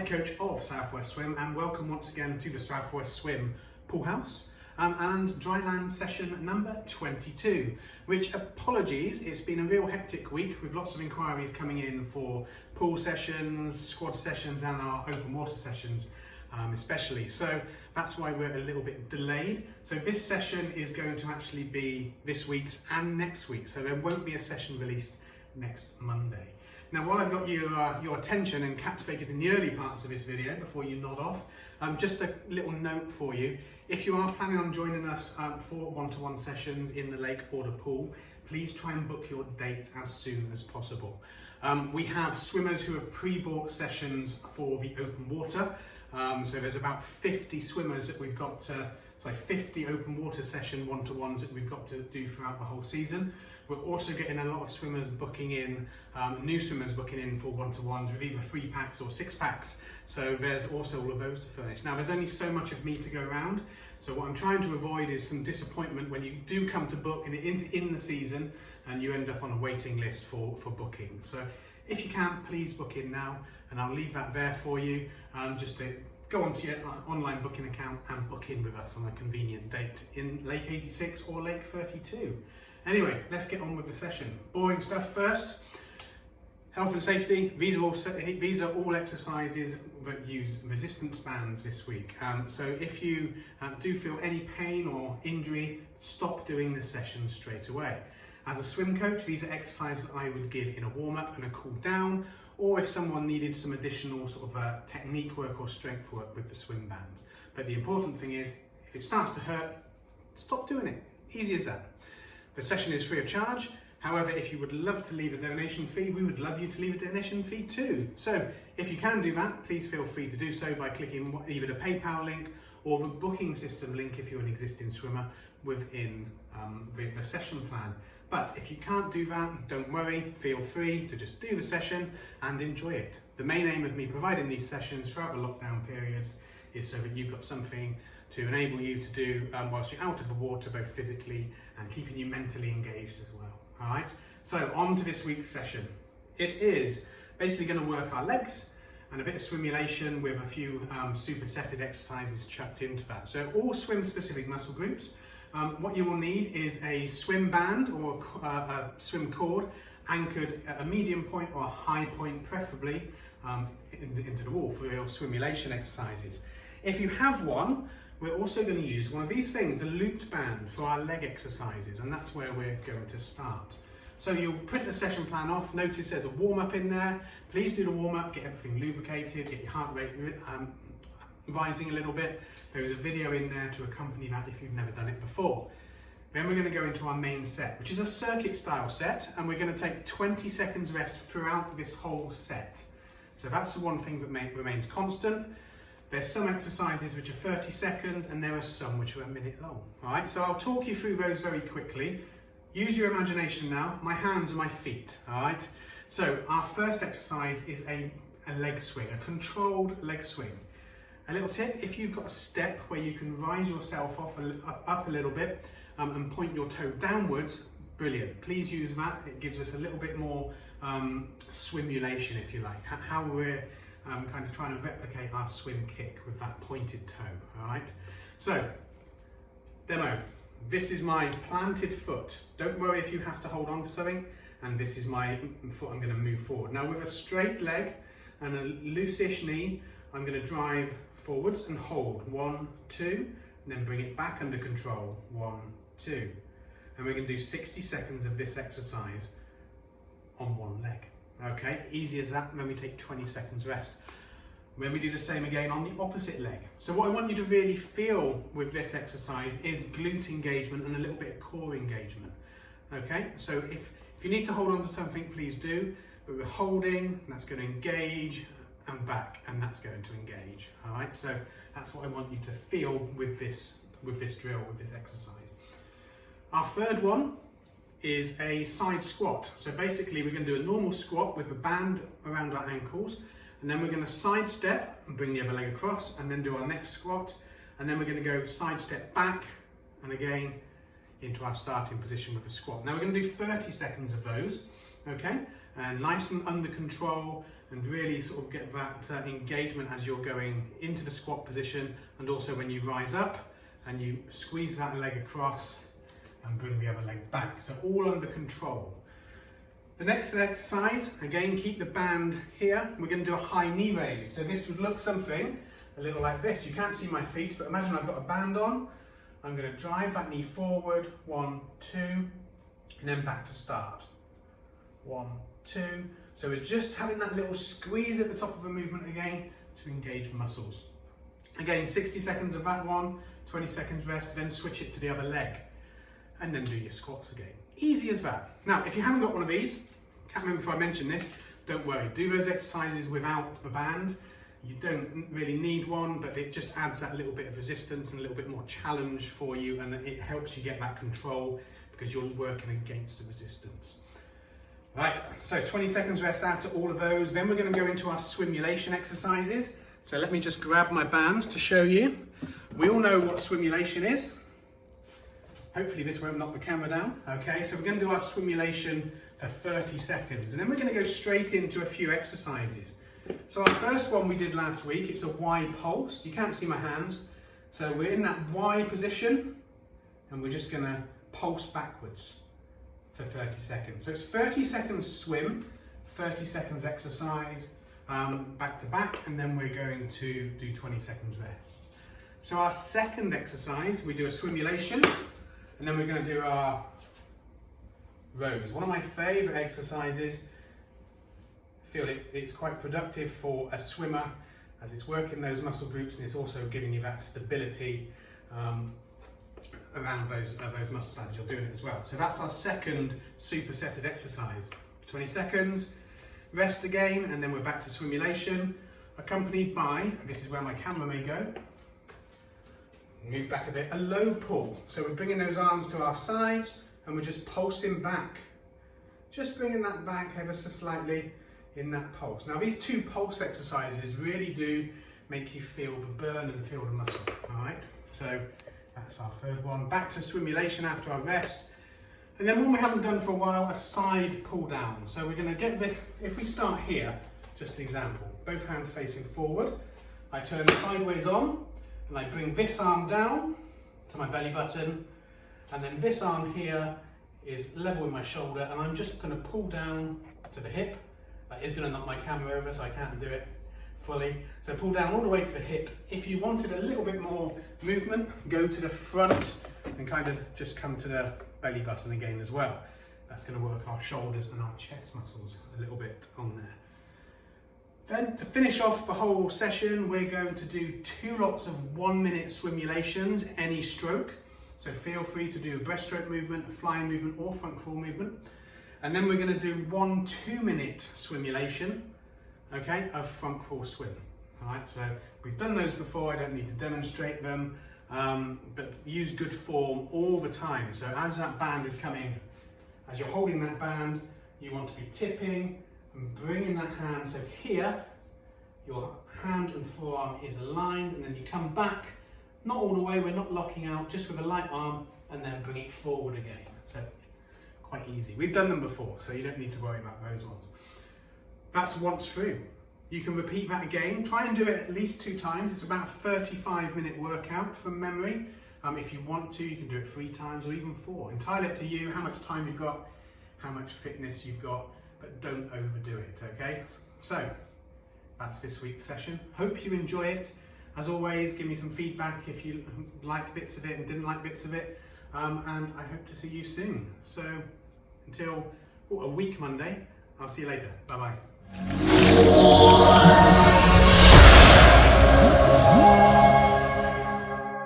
head coach of Southwest Swim, and welcome once again to the Southwest Swim pool house and Dryland session number 22, which, apologies, it's been a real hectic week with lots of inquiries coming in for pool sessions, squad sessions and our open water sessions especially. So that's why we're a little bit delayed. So this session is going to actually be this week's and next week, so there won't be a session released next Monday. Now, while I've got your attention and captivated in the early parts of this video before you nod off, just a little note for you. If you are planning on joining us for one-to-one sessions in the lake or the pool, please try and book your dates as soon as possible. We have swimmers who have pre-bought sessions for the open water. So there's about 50 swimmers that we've got to, 50 open water session one-to-ones that we've got to do throughout the whole season. We're also getting a lot of swimmers booking in, new swimmers booking in for one-to-ones with either 3 packs or 6 packs. So there's also all of those to furnish. Now, there's only so much of me to go around. So what I'm trying to avoid is some disappointment when you do come to book and it's in the season and you end up on a waiting list for booking. So if you can, please book in now, and I'll leave that there for you, just to go onto your online booking account and book in with us on a convenient date in Lake 86 or Lake 32. Anyway, let's get on with the session. Boring stuff first. Health and safety. These are all exercises that use resistance bands this week. So if you do feel any pain or injury, stop doing the session straight away. As a swim coach, these are exercises I would give in a warm-up and a cool down, or if someone needed some additional sort of technique work or strength work with the swim bands. But the important thing is, if it starts to hurt, stop doing it. Easy as that. The session is free of charge. However, if you would love to leave a donation fee, we would love you to leave a donation fee too. So if you can do that, please feel free to do so by clicking either the PayPal link or the booking system link if you're an existing swimmer within the session plan. But if you can't do that, don't worry, feel free to just do the session and enjoy it. The main aim of me providing these sessions throughout the lockdown periods is so that you've got something to enable you to do whilst you're out of the water, both physically and keeping you mentally engaged as well. All right, so on to this week's session. It is basically going to work our legs and a bit of swimulation with a few supersetted exercises chucked into that. So all swim specific muscle groups. What you will need is a swim band or a swim cord anchored at a medium point or a high point, preferably into the wall for your swimulation exercises. If you have one, we're also going to use one of these things, a looped band, for our leg exercises, and that's where we're going to start. So you'll print the session plan off. Notice there's a warm-up in there. Please do the warm-up, get everything lubricated, get your heart rate rising a little bit. There is a video in there to accompany that if you've never done it before. Then we're going to go into our main set, which is a circuit style set, and we're going to take 20 seconds rest throughout this whole set. So that's the one thing that remains constant. There's some exercises which are 30 seconds and there are some which are a minute long. All right, so I'll talk you through those very quickly. Use your imagination now. My hands are my feet, all right? So our first exercise is a leg swing, a controlled leg swing. A little tip, if you've got a step where you can rise yourself up a little bit and point your toe downwards, brilliant. Please use that. It gives us a little bit more swimulation, if you like, how we're kind of trying to replicate our swim kick with that pointed toe, all right? So, demo. This is my planted foot. Don't worry if you have to hold on for something, and this is my foot I'm going to move forward. Now, with a straight leg and a loose-ish knee, I'm going to drive forwards and hold. 1, 2, and then bring it back under control. 1, 2. And we're going to do 60 seconds of this exercise on one leg. Okay, easy as that, and then we take 20 seconds rest. Then we do the same again on the opposite leg. So what I want you to really feel with this exercise is glute engagement and a little bit of core engagement. Okay, so if you need to hold on to something, please do, but we're holding, that's going to engage, and back, and that's going to engage. All right, so that's what I want you to feel with this drill, with this exercise. Our third one is a side squat. So basically we're going to do a normal squat with the band around our ankles, and then we're going to side step and bring the other leg across, and then do our next squat, and then we're going to go side step back and again into our starting position with a squat. Now we're going to do 30 seconds of those, okay? And nice and under control, and really sort of get that engagement as you're going into the squat position, and also when you rise up and you squeeze that leg across and bring the other leg back. So all under control. The next exercise, again, keep the band here. We're going to do a high knee raise. So this would look something a little like this. You can't see my feet, but imagine I've got a band on. I'm going to drive that knee forward, 1, 2, and then back to start. 1, 2. So we're just having that little squeeze at the top of the movement again to engage the muscles. Again, 60 seconds of that one, 20 seconds rest, then switch it to the other leg. And then do your squats again. Easy as that. Now, if you haven't got one of these, can't remember if I mentioned this, don't worry. Do those exercises without the band. You don't really need one, but it just adds that little bit of resistance and a little bit more challenge for you, and it helps you get that control because you're working against the resistance. Right, so 20 seconds rest after all of those. Then we're going to go into our swimulation exercises. So let me just grab my bands to show you. We all know what swimulation is. Hopefully this won't knock the camera down. Okay, so we're going to do our swimulation for 30 seconds. And then we're going to go straight into a few exercises. So our first one we did last week, it's a Y pulse. You can't see my hands. So we're in that Y position and we're just going to pulse backwards for 30 seconds. So it's 30 seconds swim, 30 seconds exercise, back to back, and then we're going to do 20 seconds rest. So our second exercise, we do a swimulation, and then we're going to do our rows. One of my favourite exercises. I feel it's quite productive for a swimmer as it's working those muscle groups and it's also giving you that stability around those muscles as you're doing it as well. So that's our second supersetted exercise. 20 seconds, rest again, and then we're back to swimulation, accompanied by, this is where my camera may go, move back a bit, a low pull. So we're bringing those arms to our sides and we're just pulsing back. Just bringing that back ever so slightly in that pulse. Now these two pulse exercises really do make you feel the burn and feel the muscle, all right? So that's our third one. Back to swimulation after our rest. And then one we haven't done for a while, a side pull down. So we're gonna get the, if we start here, just an example, both hands facing forward, I turn sideways on, and I bring this arm down to my belly button, and then this arm here is level with my shoulder, and I'm just gonna pull down to the hip. That is gonna knock my camera over, so I can't do it fully. So pull down all the way to the hip. If you wanted a little bit more movement, go to the front and kind of just come to the belly button again as well. That's gonna work our shoulders and our chest muscles a little bit on there. Then to finish off the whole session, we're going to do 2 lots of 1 minute swimulations, any stroke. So feel free to do a breaststroke movement, a flying movement, or front crawl movement. And then we're going to do 1 2-minute swimulation, okay, of front crawl swim. All right, so we've done those before, I don't need to demonstrate them, but use good form all the time. So as that band is coming, as you're holding that band, you want to be tipping and bringing that hand. So here, your hand and forearm is aligned, and then you come back, not all the way, we're not locking out, just with a light arm, and then bring it forward again. So quite easy. We've done them before, so you don't need to worry about those ones. That's once through. You can repeat that again. Try and do it at least 2 times. It's about a 35-minute workout from memory. If you want to, you can do it 3 times or even 4. Entirely up to you, how much time you've got, how much fitness you've got, but don't overdo it, okay? So, that's this week's session. Hope you enjoy it. As always, give me some feedback if you like bits of it and didn't like bits of it. And I hope to see you soon. So until a week Monday, I'll see you later. Bye bye.